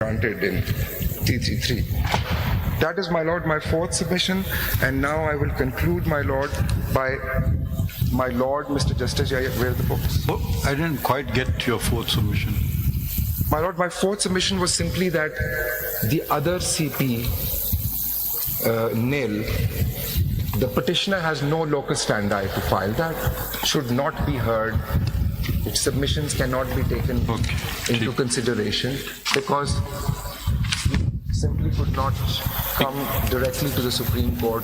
granted in T33. That is, my Lord, my fourth submission, and now I will conclude, my Lord, by my Lord, Mr. Justice, where are the books? Oh, I didn't quite get your fourth submission. My Lord, my fourth submission was simply that the other CP, nil, the petitioner has no locus standi to file. That should not be heard. Its submissions cannot be taken into consideration because simply could not come directly to the Supreme Court,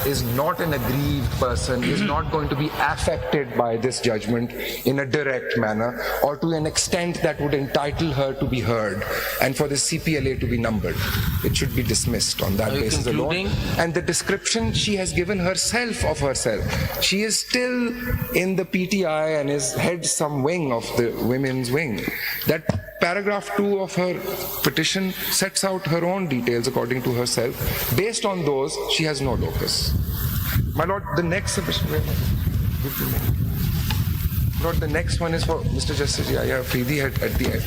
is not an aggrieved person, is not going to be affected by this judgment in a direct manner or to an extent that would entitle her to be heard and for the CPLA to be numbered. It should be dismissed on that basis alone. And the description she has given herself of herself, she is still in the PTI and is head some wing of the women's wing. That paragraph 2 of her petition sets out her own details according to herself. Based on those, she has no locus. My Lord, the next submission, Lord, the next one is for Mr. Justice Yahya Afridi at the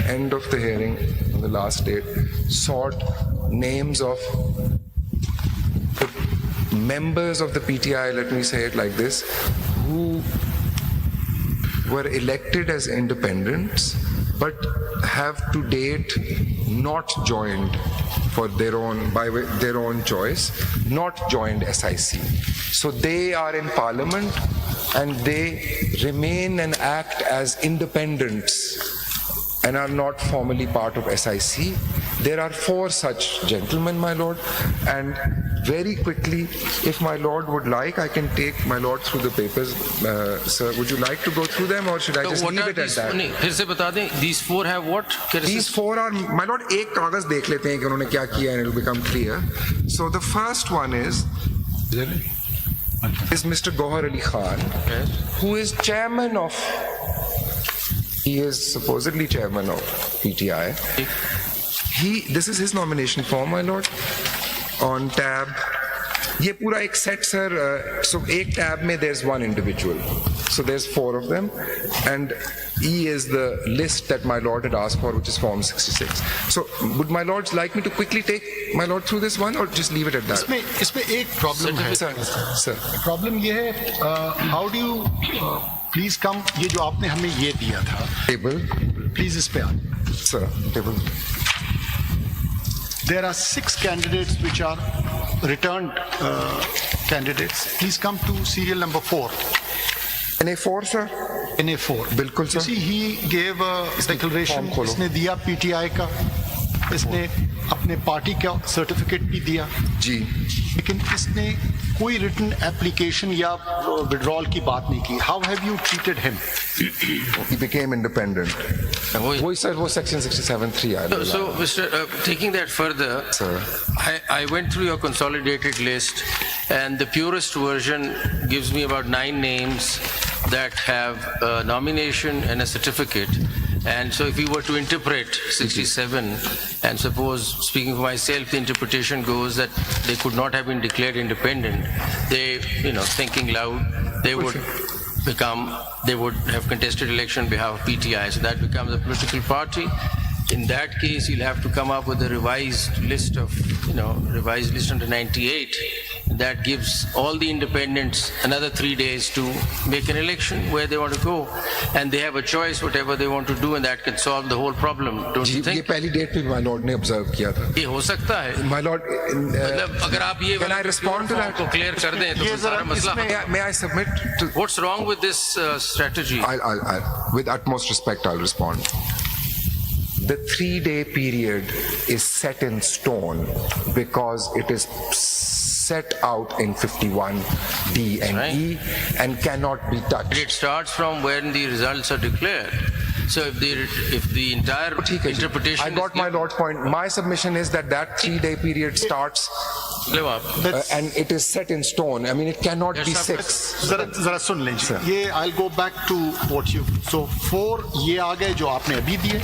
end of the hearing, on the last date, sought names of the members of the PTI, let me say it like this, who were elected as independents but have to date not joined for their own, by their own choice, not joined SIC. So they are in Parliament and they remain and act as independents and are not formally part of SIC. There are 4 such gentlemen, my Lord, and very quickly, if my Lord would like, I can take my Lord through the papers. Sir, would you like to go through them or should I just leave it at that? फिर से बता दें, these 4 have what? These 4 are, my Lord, एक कागज देख लेते हैं कि उन्होंने क्या किया and it will become clear. So the first one is Mr. Gohar Ali Khan, who is chairman of, he is supposedly chairman of PTI. This is his nomination form, my Lord, on tab. ये पूरा एक set, sir. So एक tab में there's one individual. So there's 4 of them, and E is the list that my Lord had asked for, which is Form 66. So would my Lords like me to quickly take my Lord through this one, or just leave it at that? इसमें एक problem है, sir. Problem ये है, how do you please come? ये जो आपने हमें ये दिया था. Table. Please इस पे आ. Sir, table. There are 6 candidates which are returned candidates. Please come to serial number 4. NA4, sir? NA4. बिल्कुल, sir. You see, he gave a declaration. इसने दिया PTI का. इसने अपने पार्टी का सर्टिफिकेट भी दिया. जी. लेकिन इसने कोई रिटन एप्लीकेशन या विड्रॉल की बात नहीं की. How have you treated him? He became independent. वही sir, वो section 67(3). So, Mr. Taking that further, sir, I went through your consolidated list, and the purest version gives me about 9 names that have a nomination and a certificate. And so if we were to interpret 67, and suppose, speaking for myself, the interpretation goes that they could not have been declared independent, they, thinking loud, they would have contested election on behalf of PTI, so that becomes a political party. In that case, you'll have to come up with a revised list under 98. That gives all the independents another 3 days to make an election where they want to go, and they have a choice whatever they want to do, and that can solve the whole problem. Don't you think? ये पहली date पे my Lord ने observe किया था. ये हो सकता है. My Lord, मतलब अगर आप ये can I respond to that? को clear कर दें तो सारा मसला. May I submit to? What's wrong with this strategy? I'll with utmost respect, I'll respond. The 3-day period is set in stone because it is set out in 51D and E and cannot be touched. It starts from when the results are declared. So if the entire interpretation, I got my Lord's point. My submission is that 3-day period starts and it is set in stone. I mean, it cannot be 6. जरा सुन लीजिए. ये I'll go back to what you. So 4 ये आ गए जो आपने अभी दिए.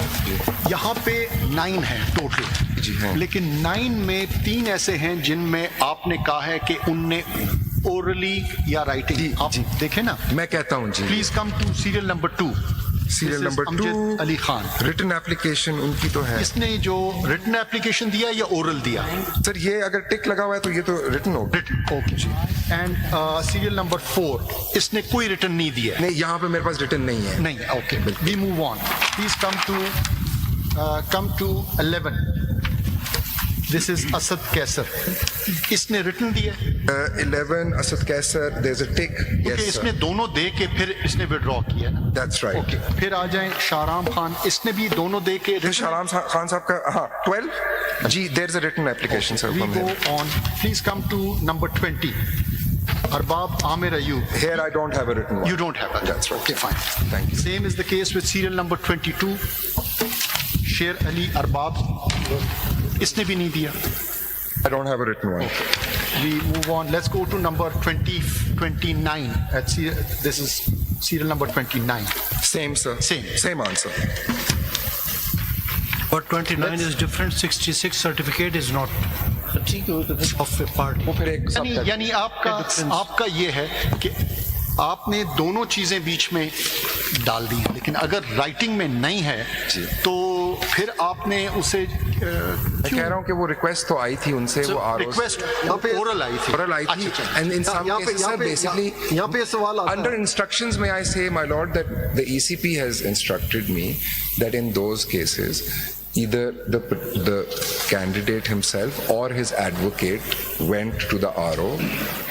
यहाँ पे 9 हैं टोटल. लेकिन 9 में 3 ऐसे हैं जिनमें आपने कहा है कि उनने orally या writing. आप देखें ना. मैं कहता हूँ जी. Please come to serial number 2. Serial This is number 2. Amjad Ali Khan. Written application उनकी तो है. इसने जो written application दिया या oral दिया? सर ये अगर टिक लगा हुआ है तो ये तो written होगा. Written. Okay ji. And serial number 4. इसने कोई written नहीं दिया. नहीं यहाँ पे मेरे पास written नहीं है. नहीं. Okay. We move on. Please come to 11. This is Asad Kaisar. इसने written दिया. 11 Asad Kaisar, there's a tick. Okay, Yes, इसने sir. दोनों दे के फिर इसने withdraw किया ना. That's right. Okay. फिर आ जाएं शाहराम खान. इसने भी दोनों दे के. फिर शाहराम खान साहब का हाँ 12 जी there's a written application sir We from go him. on. Please come to number 20. Arbab Amir Ayub. Here I don't have a written one. You don't have that. That's right. Okay, fine. Thank you. Same is the case with serial number 22. Sher Ali Arbab. इसने भी नहीं दिया. I don't have a written one. We move on. Let's go to number 29. This is serial number 29. Same sir. Same answer. But 29 is different, 66 certificate is not of a party. वो फिर एक सब यानी आपका ये है कि आपने दोनों चीजें बीच में डाल दी, लेकिन अगर राइटिंग में नहीं है तो फिर आपने उसे मैं कह रहा हूँ कि वो रिक्वेस्ट तो आई थी उनसे वो आर रिक्वेस्ट ओरल आई थी. oral आई थी and in some cases sir basically यहाँ पे सवाल आता under है. instructions may I say my lord that the ECP has instructed me that in those cases either the candidate himself or his advocate went to the RO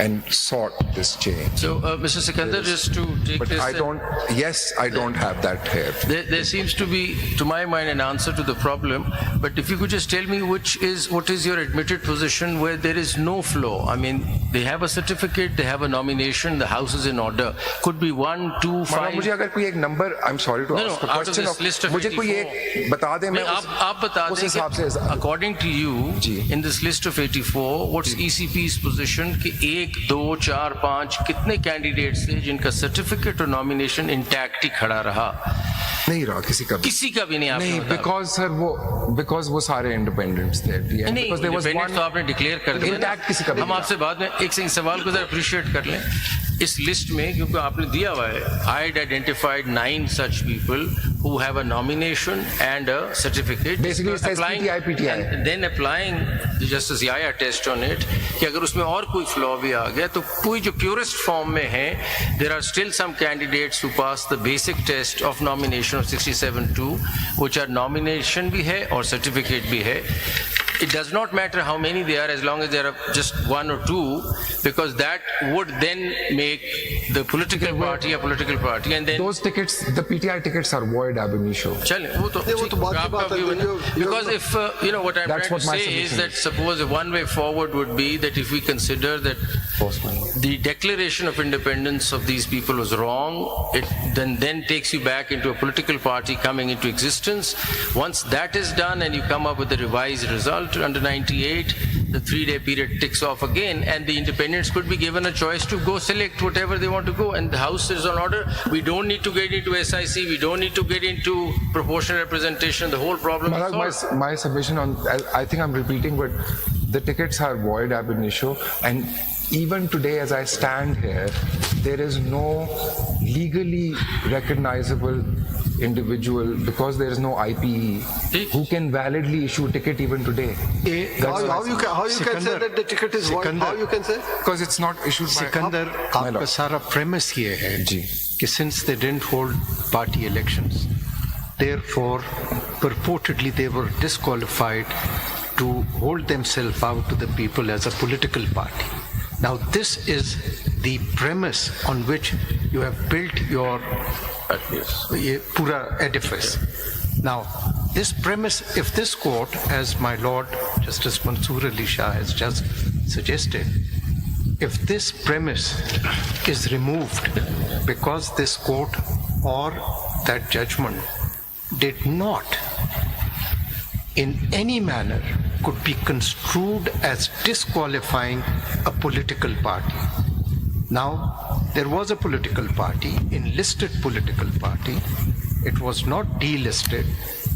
and sought this change. So, Mr. Sikandar, just to take But this... I don't have that here. There seems to be, to my mind, an answer to the problem. But if you could just tell me what is your admitted position where there is no flaw? I mean, they have a certificate, they have a nomination, the house is in order. Could be 1, 2, 5. मुझे अगर कोई एक number I'm sorry to ask the out of question this list of मुझे कोई 84. एक बता दे मैं आप बता उस दें हिसाब से कि according to you, ji. in this list of 84, what's ECP's position कि 1, 2, 4, 5 कितने candidates थे जिनका certificate और nomination intact ही खड़ा रहा? नहीं रहा किसी का भी नहीं आपने नहीं because वो सारे independents थे at the end. नहीं Because there was independent one तो आपने डिक्लेयर कर दिया intact किसी का भी हम नहीं आपसे बाद में एक सवाल को जरा अप्रिशिएट कर लें इस लिस्ट में क्योंकि आपने दिया हुआ है I had identified 9 such people who have a nomination and a certificate Basically it says PTI and then applying the Justice Yaya test on it कि अगर उसमें और कोई फ्लॉ भी आ गया तो कोई जो प्योरेस्ट फॉर्म में है there are still some candidates who pass the basic test of nomination of 67(2) which are nomination भी है और certificate भी है. It does not matter how many they are as long as there are just 1 or 2 because that would then make the political party a political party and then those tickets the PTI tickets are void ab initio. चलें वो तो बात की बात है, because if you know what I'm That's trying to what my say is submission that suppose a one way forward would be that if we consider that the declaration of independence of these people was wrong, it then takes you back into a political party coming into existence. Once that is done and you come up with a revised result under 98, the 3-day period ticks off again and the independents could be given a choice to go select whatever they want to go and the house is on order. We don't need to get into SIC, we don't need to get into proportional representation, the whole problem is solved. My submission on I think I'm repeating but the tickets are void ab initio and even today as I stand here there is no legally recognizable individual because there is no IPE who can validly issue a ticket even today. How you can say that the ticket is void? How you can say? Because it's not issued by Sikandar My आपका lord. सारा premise ये है जी. कि since they didn't hold party elections, therefore purportedly they were disqualified to hold themselves out to the people as a political party. Now this is the premise on which you have built your ये पूरा edifice. Now this premise, if this court, as my Lord Justice Mansoor Ali Shah has just suggested, if this premise is removed because this court or that judgment did not in any manner could be construed as disqualifying a political party. Now, there was a political party, enlisted political party. It was not delisted.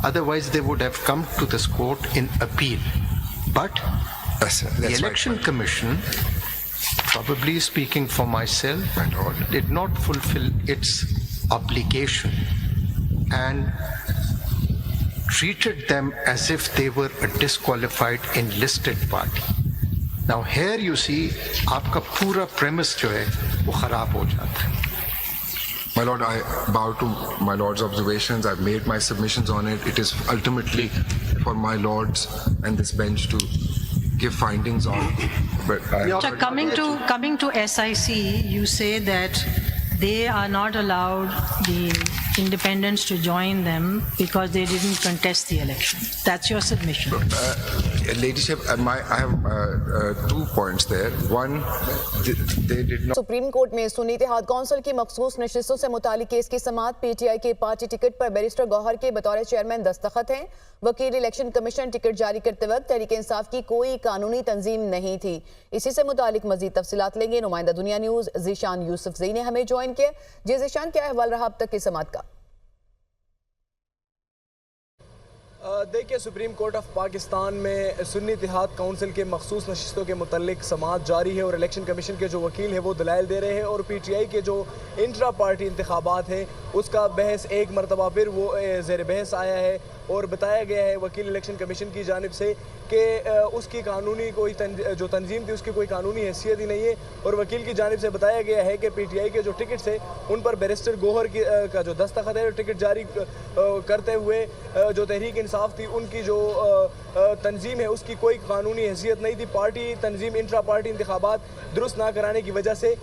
Otherwise, they would have come to this court in appeal. But the Election Commission, probably speaking for myself, my lord, did not fulfill its obligation and treated them as if they were a disqualified enlisted party. Now here you see आपका पूरा premise जो है वो खराब हो जाता है. My Lord, I bow to my Lord's observations. I've made my submissions on it. It is ultimately for my Lords and this bench to give findings on. But So coming to SIC, you say that they are not allowed the independents to join them because they didn't contest the election. That's your submission. Ladyship, I have 2 points there. One, they did not. Supreme court में सुन्नी इत्तेहाद council की मखसूस नशिस्तों से मुतालिक case की समाअत. PTI के party ticket पर barrister Gauhar के बतौर चेयरमैन दस्तखत हैं. वकील इलेक्शन कमीशन टिकट जारी करते वक्त तहरीक इंसाफ की कोई कानूनी तंजीम नहीं थी. इसी से मुतालिक मजीद तफसीलात लेंगे. नुमाइंदा दुनिया न्यूज जीशान यूसुफजई ने हमें ज्वाइन किया. जी जीशान, क्या अहवाल रहा अब तक की समाअत का? देखिए, सुप्रीम कोर्ट ऑफ पाकिस्तान में सुन्नी इत्तेहाद काउंसिल के मखसूस नशिस्तों के मुतल्लिक समाअत जारी है और इलेक्शन कमीशन के जो वकील हैं वो दलाइल दे रहे हैं और पीटीआई के जो इंट्रा पार्टी इंतखाबात हैं उसका बहस एक मरतबा फिर वो ज़ेर बहस आया है और बताया गया है वकील इलेक्शन कमीशन की जानिब से कि उसकी कानूनी कोई जो तंजीम थी उसकी कोई कानूनी हैसियत ही नहीं है. और वकील की जानिब से बताया गया है कि पीटीआई के जो टिकट्स है उन पर बैरिस्टर गौहर का जो दस्तखत है टिकट जारी करते हुए जो तहरीक इंसाफ थी उनकी जो तंजीम है उसकी कोई कानूनी हैसियत नहीं थी. पार्टी तंजीम इंट्रा पार्टी इंतखाबात दुरुस्त ना कराने की वजह से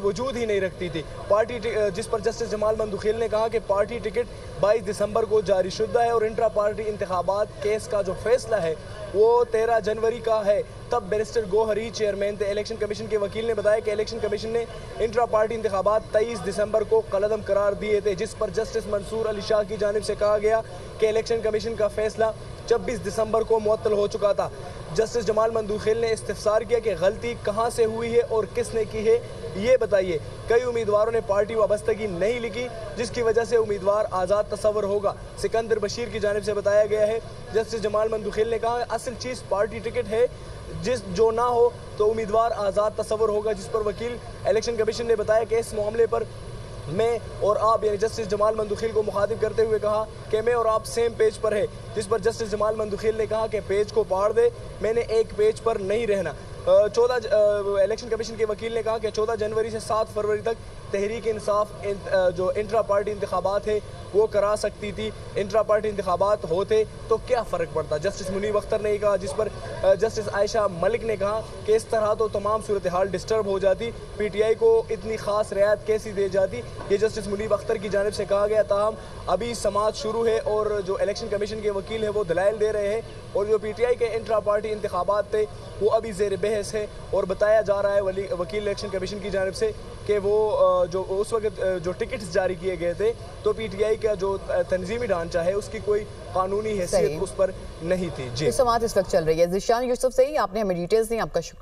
वजूद ही नहीं रखती थी. पार्टी जिस पर जस्टिस जमाल मंदुखिल ने कहा कि पार्टी टिकट 22 दिसंबर को जारी शुदा है और इंट्रा पार्टी इंतखाबात केस का जो फैसला है वो 13 जनवरी का है. तब बैरिस्टर गौहर ही चेयरमैन थे. इलेक्शन कमीशन के वकील ने बताया कि इलेक्शन कमीशन ने इंट्रा पार्टी इंतखाबात 23 दिसंबर को कलअदम करार दिए थे, जिस पर जस्टिस मंसूर अली शाह की जानिब से कहा गया कि इलेक्शन कमीशन का फैसला 26 दिसंबर को मुअत्तल हो चुका था. जस्टिस जमाल मंदुखिल ने इस्तिफसार किया कि गलती कहाँ से हुई है और किसने की है ये बताइए. कई उम्मीदवारों ने पार्टी वाबस्तगी नहीं लिखी जिसकी वजह से उम्मीदवार आज़ाद तस्वर होगा. सिकंदर बशीर की जानिब से बताया गया है जस्टिस जमाल मंदुखिल ने कहा असल चीज़ पार्टी टिकट है, जो ना हो तो उम्मीदवार आज़ाद तस्वर होगा. जिस पर वकील इलेक्शन कमीशन ने बताया कि इस मामले पर मैं और आप यानी जस्टिस जमाल मंदुखिल को मुखातिब करते हुए कहा कि मैं और आप सेम पेज पर है. जिस पर जस्टिस जमाल मंदुखिल ने कहा कि पेज को पाड़ दे, मैंने एक पेज पर नहीं रहना. 14 इलेक्शन कमीशन के वकील ने कहा कि 14 जनवरी से 7 फरवरी तक तहरीक इंसाफ जो इंट्रा पार्टी इंतखाबात है वो करा सकती थी. इंट्रा पार्टी इंतखाबात होते तो क्या फ़र्क पड़ता. जस्टिस मुनीब अख्तर ने कहा, जिस पर जस्टिस आयशा मलिक ने कहा कि इस तरह तो तमाम सूरत हाल डिस्टर्ब हो जाती, पीटीआई को इतनी ख़ास रियायत कैसी दे जाती. ये जस्टिस मुनीब अख्तर की जानिब से कहा गया. ताहम अभी समाअत शुरू है और जो इलेक्शन कमीशन के वकील हैं वो दलाइल दे रहे हैं और जो पीटीआई के इंट्रा पार्टी इंतखाबात थे वो अभी ज़ेर बहस है. और बताया जा रहा है वकील इलेक्शन कमीशन की जानिब से कि वो जो उस वक्त जो टिकट्स जारी किए गए थे तो पीटीआई का जो तंजीमी ढांचा है उसकी कोई कानूनी हैसियत उस पर नहीं थी. जी, समाअत इस वक्त चल रही है. ज़ीशान यूसुफजई, आपने हमें डिटेल्स दी, आपका शुक्रिया.